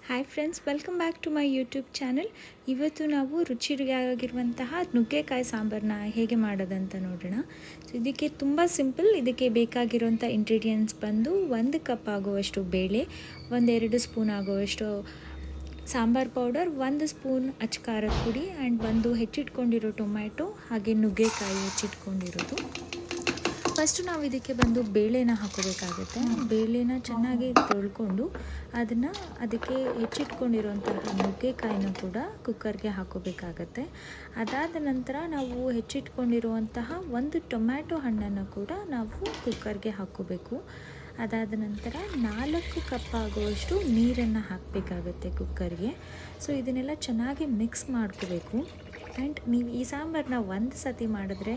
Hi friends, welcome back to my YouTube channel. ಇವತ್ತು ನಾವು ರುಚಿಯಾಗಿರುವಂತಹ ನುಗ್ಗೆಕಾಯಿ ಸಾಂಬಾರನ್ನ ಹೇಗೆ ಮಾಡೋದಂತ ನೋಡೋಣ. ಸೊ ಇದಕ್ಕೆ ತುಂಬ ಸಿಂಪಲ್. ಇದಕ್ಕೆ ಬೇಕಾಗಿರುವಂಥ ಇಂಗ್ರೀಡಿಯೆಂಟ್ಸ್ ಬಂದು 1 ಕಪ್ ಆಗುವಷ್ಟು ಬೇಳೆ, 1-2 ಸ್ಪೂನ್ ಆಗುವಷ್ಟು ಸಾಂಬಾರ್ ಪೌಡರ್, 1 ಸ್ಪೂನ್ ಅಚ್ಚ ಪುಡಿ ಆ್ಯಂಡ್ ಒಂದು ಹೆಚ್ಚಿಟ್ಕೊಂಡಿರೋ ಟೊಮ್ಯಾಟೊ, ಹಾಗೆ ನುಗ್ಗೆಕಾಯಿ ಹೆಚ್ಚಿಟ್ಕೊಂಡಿರೋದು. ಫಸ್ಟು ನಾವು ಇದಕ್ಕೆ ಬಂದು ಬೇಳೆನ ಹಾಕೋಬೇಕಾಗುತ್ತೆ. ಬೇಳೆನ ಚೆನ್ನಾಗಿ ತೊಳ್ಕೊಂಡು ಅದಕ್ಕೆ ಹೆಚ್ಚಿಟ್ಕೊಂಡಿರೋಂತಹ ನುಗ್ಗೆಕಾಯಿನ ಕೂಡ ಕುಕ್ಕರ್ಗೆ ಹಾಕೋಬೇಕಾಗತ್ತೆ. ಅದಾದ ನಂತರ ನಾವು ಹೆಚ್ಚಿಟ್ಕೊಂಡಿರುವಂತಹ 1 ಟೊಮ್ಯಾಟೊ ಹಣ್ಣನ್ನು ಕೂಡ ನಾವು ಕುಕ್ಕರ್ಗೆ ಹಾಕ್ಕೋಬೇಕು. ಅದಾದ ನಂತರ 4 ಕಪ್ ಆಗುವಷ್ಟು ನೀರನ್ನು ಹಾಕಬೇಕಾಗತ್ತೆ ಕುಕ್ಕರ್ಗೆ. ಸೊ ಇದನ್ನೆಲ್ಲ ಚೆನ್ನಾಗಿ ಮಿಕ್ಸ್ ಮಾಡ್ಕೋಬೇಕು. ಆ್ಯಂಡ್ ನೀವು ಈ ಸಾಂಬಾರನ್ನ ಒಂದು ಸತಿ ಮಾಡಿದ್ರೆ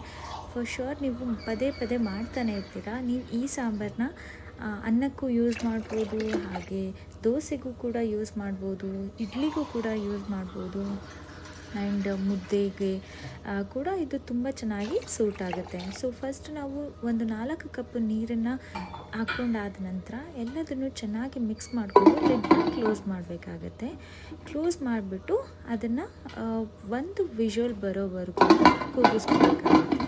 ಫಾರ್ ಶ್ಯೂರ್ ನೀವು ಪದೇ ಪದೇ ಮಾಡ್ತಾನೆ ಇರ್ತೀರ. ನೀವು ಈ ಸಾಂಬಾರನ್ನ ಅನ್ನಕ್ಕೂ ಯೂಸ್ ಮಾಡ್ಬೋದು, ಹಾಗೆ ದೋಸೆಗೂ ಕೂಡ ಯೂಸ್ ಮಾಡ್ಬೋದು, ಇಡ್ಲಿಗೂ ಕೂಡ ಯೂಸ್ ಮಾಡ್ಬೋದು, ಆ್ಯಂಡ್ ಮುದ್ದೆಗೆ ಕೂಡ ಇದು ತುಂಬ ಚೆನ್ನಾಗಿ ಸೂಟ್ ಆಗುತ್ತೆ. ಸೊ ಫಸ್ಟ್ ನಾವು ಒಂದು 4 ಕಪ್ ನೀರನ್ನು ಹಾಕ್ಕೊಂಡಾದ ನಂತರ ಎಲ್ಲದನ್ನು ಚೆನ್ನಾಗಿ ಮಿಕ್ಸ್ ಮಾಡಿಕೊಂಡು ಲಿಡ್ನ ಕ್ಲೋಸ್ ಮಾಡಬೇಕಾಗತ್ತೆ. ಕ್ಲೋಸ್ ಮಾಡಿಬಿಟ್ಟು ಅದನ್ನು ಒಂದು ವಿಷಲ್ ಬರೋವರೆಗೂ ಕೂಗಿಸ್ಕೋಬೇಕಾಗುತ್ತೆ.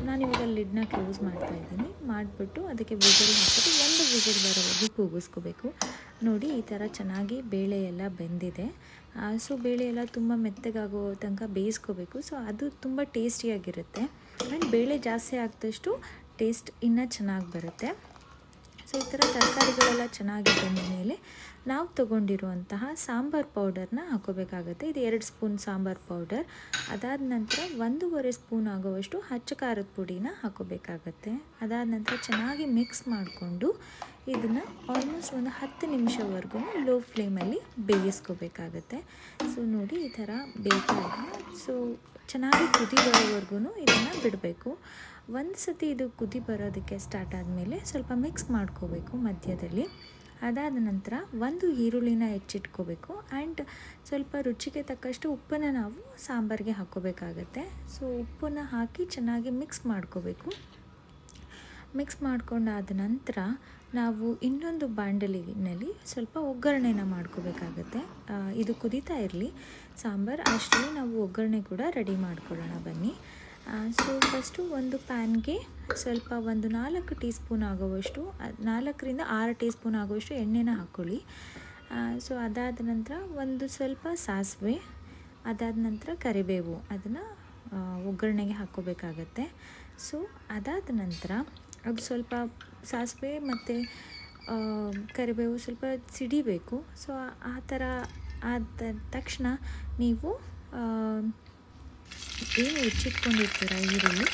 ನಾನಿವಾಗ ಲಿಡ್ನ ಕ್ಲೋಸ್ ಮಾಡ್ತಾಯಿದ್ದೀನಿ. ಮಾಡಿಬಿಟ್ಟು ಅದಕ್ಕೆ ವಿಷಲ್ ಹಾಕಿಬಿಟ್ಟು ಒಂದು ವಿಷಲ್ ಬರೋವರೆಗೂ ಕೂಗಿಸ್ಕೋಬೇಕು. ನೋಡಿ, ಈ ಥರ ಚೆನ್ನಾಗಿ ಬೇಳೆ ಎಲ್ಲ ಬೆಂದಿದೆ. ಸೊ ಬೇಳೆ ಎಲ್ಲ ತುಂಬ ಮೆತ್ತಗಾಗೋ ತನಕ ಬೇಯಿಸ್ಕೋಬೇಕು. ಸೊ ಅದು ತುಂಬ ಟೇಸ್ಟಿಯಾಗಿರುತ್ತೆ. ಆ್ಯಂಡ್ ಬೇಳೆ ಜಾಸ್ತಿ ಆಗಿದಷ್ಟು ಟೇಸ್ಟ್ ಇನ್ನೂ ಚೆನ್ನಾಗಿ ಬರುತ್ತೆ. ಸೊ ಈ ಥರ ತರಕಾರಿಗಳೆಲ್ಲ ಚೆನ್ನಾಗಿ ಬೆಂದ ಮೇಲೆ ನಾವು ತೊಗೊಂಡಿರುವಂತಹ ಸಾಂಬಾರು ಪೌಡರ್ನ ಹಾಕೋಬೇಕಾಗತ್ತೆ. ಇದು 2 ಸ್ಪೂನ್ ಸಾಂಬಾರು ಪೌಡರ್. ಅದಾದ ನಂತರ 1.5 ಸ್ಪೂನ್ ಆಗುವಷ್ಟು ಅಚ್ಚ ಖಾರದ ಪುಡಿನ ಹಾಕೋಬೇಕಾಗತ್ತೆ. ಅದಾದ ನಂತರ ಚೆನ್ನಾಗಿ ಮಿಕ್ಸ್ ಮಾಡಿಕೊಂಡು ಇದನ್ನು ಆಲ್ಮೋಸ್ಟ್ ಒಂದು 10 ನಿಮಿಷವರೆಗೂ ಲೋ ಫ್ಲೇಮಲ್ಲಿ ಬೇಯಿಸ್ಕೋಬೇಕಾಗತ್ತೆ. ಸೊ ನೋಡಿ, ಈ ಥರ ಬೇಯ್ತಾ ಇದೆ. ಸೊ ಚೆನ್ನಾಗಿ ಕುದಿ ಬರೋವರೆಗೂ ಇದನ್ನು ಬಿಡಬೇಕು. ಒಂದು ಸತಿ ಇದು ಕುದಿ ಬರೋದಕ್ಕೆ ಸ್ಟಾರ್ಟ್ ಆದಮೇಲೆ ಸ್ವಲ್ಪ ಮಿಕ್ಸ್ ಮಾಡ್ಕೋಬೇಕು ಮಧ್ಯದಲ್ಲಿ. ಅದಾದ ನಂತರ 1 ಈರುಳ್ಳಿನ ಹೆಚ್ಚಿಟ್ಕೋಬೇಕು. ಆ್ಯಂಡ್ ಸ್ವಲ್ಪ ರುಚಿಗೆ ತಕ್ಕಷ್ಟು ಉಪ್ಪನ್ನು ನಾವು ಸಾಂಬಾರಿಗೆ ಹಾಕ್ಕೋಬೇಕಾಗತ್ತೆ. ಸೊ ಉಪ್ಪನ್ನು ಹಾಕಿ ಚೆನ್ನಾಗಿ ಮಿಕ್ಸ್ ಮಾಡ್ಕೋಬೇಕು. ಮಿಕ್ಸ್ ಮಾಡ್ಕೊಂಡಾದ ನಂತರ ನಾವು ಇನ್ನೊಂದು ಬಾಣಲಿನಲ್ಲಿ ಸ್ವಲ್ಪ ಒಗ್ಗರಣೆನ ಮಾಡ್ಕೋಬೇಕಾಗತ್ತೆ. ಇದು ಕುದೀತಾ ಇರಲಿ ಸಾಂಬಾರು, ಅಷ್ಟರಲ್ಲಿ ನಾವು ಒಗ್ಗರಣೆ ಕೂಡ ರೆಡಿ ಮಾಡ್ಕೊಳ್ಳೋಣ ಬನ್ನಿ. ಸೊ ಫಸ್ಟು ಒಂದು ಪ್ಯಾನ್ಗೆ ಸ್ವಲ್ಪ ಒಂದು 4 ಟೀ ಸ್ಪೂನ್ ಆಗುವಷ್ಟು 4ರಿಂದ 6 ಟೀ ಸ್ಪೂನ್ ಆಗುವಷ್ಟು ಎಣ್ಣೆನ ಹಾಕ್ಕೊಳ್ಳಿ. ಸೊ ಅದಾದ ನಂತರ ಒಂದು ಸ್ವಲ್ಪ ಸಾಸಿವೆ, ಅದಾದ ನಂತರ ಕರಿಬೇವು, ಅದನ್ನು ಒಗ್ಗರಣೆಗೆ ಹಾಕ್ಕೋಬೇಕಾಗತ್ತೆ. ಸೊ ಅದಾದ ನಂತರ ಅದು ಸ್ವಲ್ಪ ಸಾಸಿವೆ ಮತ್ತು ಕರಿಬೇವು ಸ್ವಲ್ಪ ಸಿಡಿಬೇಕು. ಸೊ ಆ ಥರ ಆದ ತಕ್ಷಣ ನೀವು ಏನು ಹೆಚ್ಚಿಟ್ಕೊಂಡಿರ್ತೀರ ಈರುಳ್ಳಿ,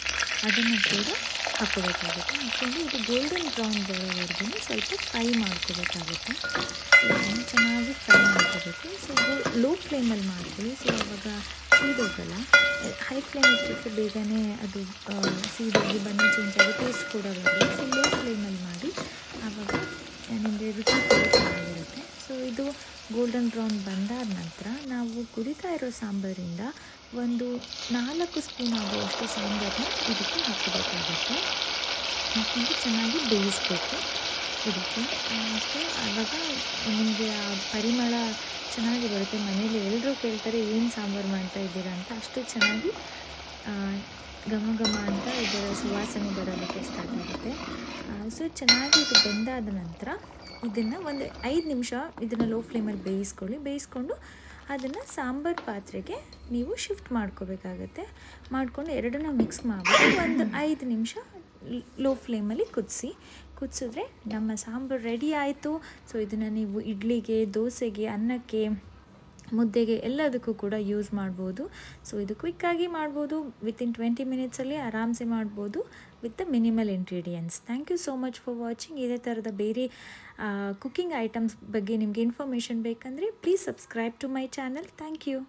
ಅದನ್ನು ಕೂಡ ಹಾಕ್ಕೋಬೇಕಾಗುತ್ತೆ. ಹಾಕ್ಕೊಂಡು ಇದು ಗೋಲ್ಡನ್ ಬ್ರೌನ್ ಬರೋವರೆಗೂ ಸ್ವಲ್ಪ ಫ್ರೈ ಮಾಡ್ಕೋಬೇಕಾಗುತ್ತೆ. ಸೊ ಅದನ್ನು ಚೆನ್ನಾಗಿ ಫ್ರೈ ಮಾಡ್ಕೋಬೇಕು. ಸೊ ಲೋ ಫ್ಲೇಮಲ್ಲಿ ಮಾಡ್ಕೊಳ್ಳಿ. ಸೊ ಆವಾಗ ಸೀದೋಗಲ್ಲ. ಹೈ ಫ್ಲೇಮ್ ಇಟ್ಟಿಟ್ಟು ಬೇಗನೆ ಅದು ಸೀದೋಗಿ ಬಣ್ಣ ಚೇಂಜ್ ಆಗಿ ಟೇಸ್ಟ್ ಕೂಡ ಬರಲ್ಲ. ಸೊ ಲೋ ಫ್ಲೇಮಲ್ಲಿ ಮಾಡಿ, ಆವಾಗ ನಿಮಗೆ ರುಚಿ ಕೂಡ ಚೆನ್ನಾಗಿರುತ್ತೆ. ಸೊ ಇದು ಗೋಲ್ಡನ್ ಬ್ರೌನ್ ಬಂದಾದ ನಂತರ ನಾವು ಕುದಿತಾ ಇರೋ ಸಾಂಬಾರಿಂದ ಒಂದು 4 ಸ್ಪೂನ್ ಆಗುವಷ್ಟು ಸಾಂಬಾರನ್ನ ಇದಕ್ಕೆ ಹಾಕಬೇಕಾಗುತ್ತೆ. ಹಾಕ್ಕೊಂಡು ಚೆನ್ನಾಗಿ ಬೇಯಿಸ್ಬೇಕು ಇದಕ್ಕೆ. ಸೊ ಆವಾಗ ನಿಮಗೆ ಆ ಪರಿಮಳ ಚೆನ್ನಾಗಿ ಬರುತ್ತೆ. ಮನೇಲಿ ಎಲ್ಲರೂ ಕೇಳ್ತಾರೆ ಏನು ಸಾಂಬಾರು ಮಾಡ್ತಾ ಇದ್ದೀರಾ ಅಂತ. ಅಷ್ಟು ಚೆನ್ನಾಗಿ ಘಮ ಘಮ ಅಂತ ಇದರ ಸುವಾಸನೆ ಬರೋದಕ್ಕೆ ಸ್ಟಾರ್ಟ್ ಆಗುತ್ತೆ. ಸೊ ಚೆನ್ನಾಗಿ ಇದು ಬೆಂದಾದ ನಂತರ ಇದನ್ನು ಒಂದು 5 ನಿಮಿಷ ಇದನ್ನು ಲೋ ಫ್ಲೇಮಲ್ಲಿ ಬೇಯಿಸ್ಕೊಂಡು ಅದನ್ನು ಸಾಂಬಾರು ಪಾತ್ರೆಗೆ ನೀವು ಶಿಫ್ಟ್ ಮಾಡ್ಕೋಬೇಕಾಗತ್ತೆ. ಮಾಡಿಕೊಂಡು ಎರಡನ್ನ ಮಿಕ್ಸ್ ಮಾಡಿಬಿಟ್ಟು ಒಂದು 5 ನಿಮಿಷ ಲೋ ಫ್ಲೇಮಲ್ಲಿ ಕುದಿಸಿದ್ರೆ ನಮ್ಮ ಸಾಂಬಾರು ರೆಡಿ ಆಯಿತು. ಸೊ ಇದನ್ನು ನೀವು ಇಡ್ಲಿಗೆ, ದೋಸೆಗೆ, ಅನ್ನಕ್ಕೆ, ಮುದ್ದೆಗೆ ಎಲ್ಲದಕ್ಕೂ ಕೂಡ ಯೂಸ್ ಮಾಡ್ಬೋದು. ಸೊ ಇದು ಕ್ವಿಕ್ಕಾಗಿ ಮಾಡ್ಬೋದು. ವಿತಿನ್ 20 ಮಿನಿಟ್ಸಲ್ಲಿ ಆರಾಮ್ಸೆ ಮಾಡ್ಬೋದು with the minimal ingredients. Thank you so much for watching. ಇದೇ ಥರದ ಬೇರೆ ಕುಕ್ಕಿಂಗ್ ಐಟಮ್ಸ್ ಬಗ್ಗೆ ನಿಮಗೆ ಇನ್ಫಾರ್ಮೇಷನ್ ಬೇಕಂದರೆ please subscribe to my channel. Thank you.